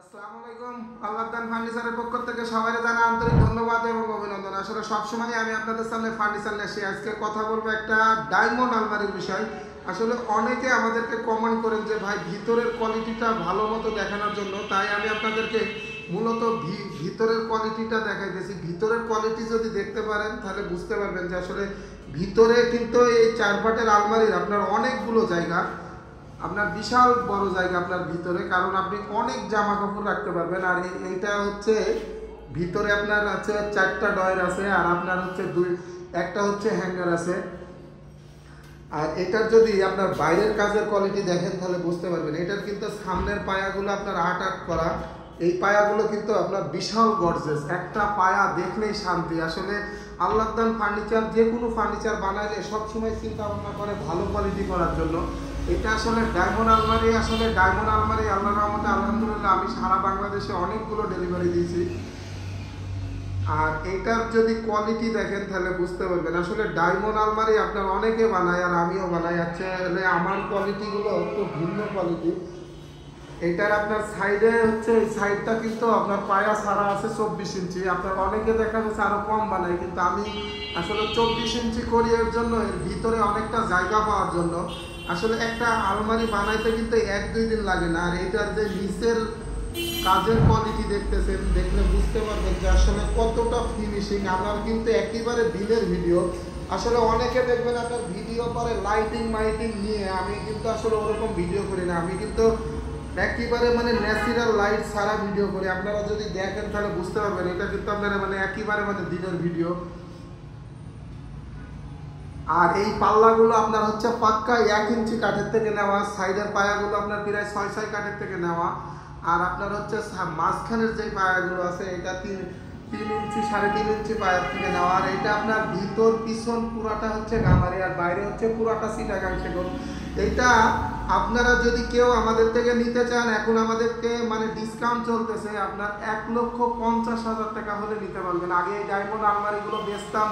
আসসালামু আলাইকুম। আল্লাহদান ফার্নিচারের পক্ষ থেকে সবাইকে জানাই আন্তরিক ধন্যবাদ এবং অভিনন্দন। আসলে সবসময় আমি আপনাদের সামনে ফার্নিচার নিয়ে আসি। আজকে কথা বলবো একটা ডায়মন্ড আলমারির বিষয়। আসলে অনেকে আমাদেরকে কমেন্ট করেন যে ভাই ভিতরের কোয়ালিটিটা ভালো মতো দেখানোর জন্য, তাই আমি আপনাদেরকে মূলত ভিতরের কোয়ালিটিটা দেখাইতেছি। ভিতরের কোয়ালিটি যদি দেখতে পারেন তাহলে বুঝতে পারবেন যে আসলে ভিতরে কিন্তু এই 4 পাটের আলমারির আপনার অনেকগুলো জায়গা, আপনার বিশাল বড় জায়গা আপনার ভিতরে, কারণ আপনি অনেক জামা কাপড় রাখতে পারবেন। আর এইটা হচ্ছে ভিতরে আপনার আছে 4টা ডয়ার আছে, আর আপনার হচ্ছে একটা হচ্ছে হ্যাঙ্গার আছে। আর এটার যদি আপনার বাইরের কাজের কোয়ালিটি দেখেন তাহলে বুঝতে পারবেন। এটার কিন্তু সামনের পায়াগুলো আপনার আট করা, এই পায়াগুলো কিন্তু আপনার বিশাল গর্জেস, একটা পায়া দেখলেই শান্তি। আসলে আল্লাহদান ফার্নিচার যে কোনো ফার্নিচার বানাইলে সবসময় চিন্তা ভাবনা করে ভালো কোয়ালিটি করার জন্য। এটা আসলে ডায়মন্ড আলমারি, আসলে ডায়মন্ড আলমারি আল্লাহর রহমতে আলহামদুলিল্লাহ আমি সারা বাংলাদেশে অনেকগুলো ডেলিভারি দিয়েছি। আর এটার যদি কোয়ালিটি দেখেন তাহলে বুঝতে পারবেন। আসলে ডায়মন্ড আলমারি আপনার অনেকে বানায় আর আমিও বানাই, আসলে আমার কোয়ালিটিগুলো একটু ভিন্ন কোয়ালিটি। এটার আপনার সাইডে হচ্ছে এই সাইডটা কিন্তু আপনার পায়া ছাড়া আছে 24 ইঞ্চি। আপনার অনেকে দেখা যাচ্ছে আরো কম বানায়, কিন্তু আমি আসলে 24 ইঞ্চি করি এর জন্য, এর ভিতরে অনেকটা জায়গা পাওয়ার জন্য। আসলে একটা আলমারি বানাইতে কিন্তু 1-2 দিন লাগে না। আর এটার যে নিচের কাজের কোয়ালিটি দেখতেছেন, দেখলে বুঝতে পারবেন যে আসলে কতটা ফিনিশিং। আমার কিন্তু একেবারে দিনের ভিডিও। আসলে অনেকে দেখবেন আপনার ভিডিও করে লাইটিং মাইটিং নিয়ে, আমি কিন্তু আসলে ওরকম ভিডিও করি না। আমি কিন্তু একেবারে মানে ন্যাচারাল লাইট ছাড়া ভিডিও করি। আপনারা যদি দেখেন তাহলে বুঝতে পারবেন এটা কিন্তু আপনারা মানে একেবারে মানে দিনের ভিডিও। আর এই পাল্লাগুলো আপনার হচ্ছে পাক্কা 1 ইঞ্চি কাঠের থেকে নেওয়া, সাইডের পায়াগুলো আপনার প্রায় 6 কাঠের থেকে নেওয়া। আর আপনার হচ্ছে মাঝখানের যে পায়াগুলো আছে এটা 3 ইঞ্চি 3.5 ইঞ্চি পায়ের থেকে নেওয়া। আর এটা আপনার ভিতর পিছন পুরাটা হচ্ছে গামারি, আর বাইরে হচ্ছে পুরাটা চিটাগাং সেগুন। এটা আপনারা যদি কেউ আমাদের থেকে নিতে চান, এখন আমাদেরকে মানে ডিসকাউন্ট চলতেছে, আপনার 1,50,000 টাকা হলে নিতে পারবেন। আগে এই ডায়মন্ড আলমারিগুলো বেচতাম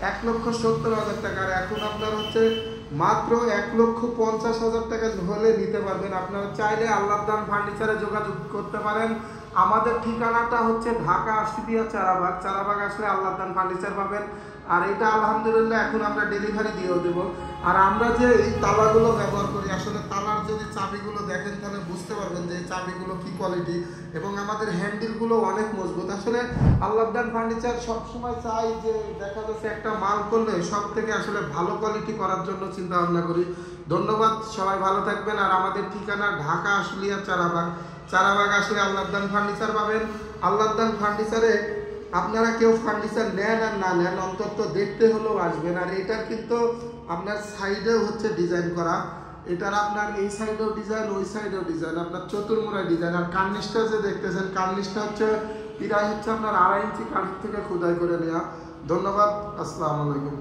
1,70,000 টাকা, আর এখন আপনার হচ্ছে মাত্র 1,50,000 টাকা হলে নিতে পারবেন। আপনারা চাইলে আল্লাহদান ফার্নিচারে যোগাযোগ করতে পারেন। আমাদের ঠিকানাটা হচ্ছে ঢাকা আশিপিয়া চারাবাগ আসলে আল্লাহদান ফার্নিচার পাবেন। আর এটা আলহামদুলিল্লাহ এখন আমরা ডেলিভারি দিয়েও দেবো। আর আমরা যে এই তালাগুলো ব্যবহার করি, আসলে তালার যদি চাবিগুলো দেখেন তাহলে বুঝতে পারবেন যে এই চাবিগুলো কি কোয়ালিটি, এবং আমাদের হ্যান্ডেলগুলো অনেক মজবুত। আসলে আল্লাহদান ফার্নিচার সবসময় চাই যে দেখা যাচ্ছে একটা মাল করলে সব থেকে আসলে ভালো কোয়ালিটি করার জন্য চিন্তা ভাবনা করি। ধন্যবাদ, সবাই ভালো থাকবেন। আর আমাদের ঠিকানা ঢাকা আশুলিয়া চারাবাগ আসলে আল্লাহদান ফার্নিচার পাবেন। আল্লাহদান ফার্নিচারে আপনারা কেউ ফার্নিচার নেন আর না নেন, অন্তত দেখতে হলেও আসবেন। আর এটার কিন্তু আপনার সাইডেও হচ্ছে ডিজাইন করা, এটার আপনার এই সাইডেও ডিজাইন, ওই সাইডেও ডিজাইন, আপনার চতুর্মুড়ায় ডিজাইন। আর কার্নিশটা যে দেখতেছেন, কার্নিশটা হচ্ছে প্রায় হচ্ছে আপনার 2.5 ইঞ্চি কাঠ থেকে খোদাই করে নেওয়া। ধন্যবাদ, আসসালামু আলাইকুম।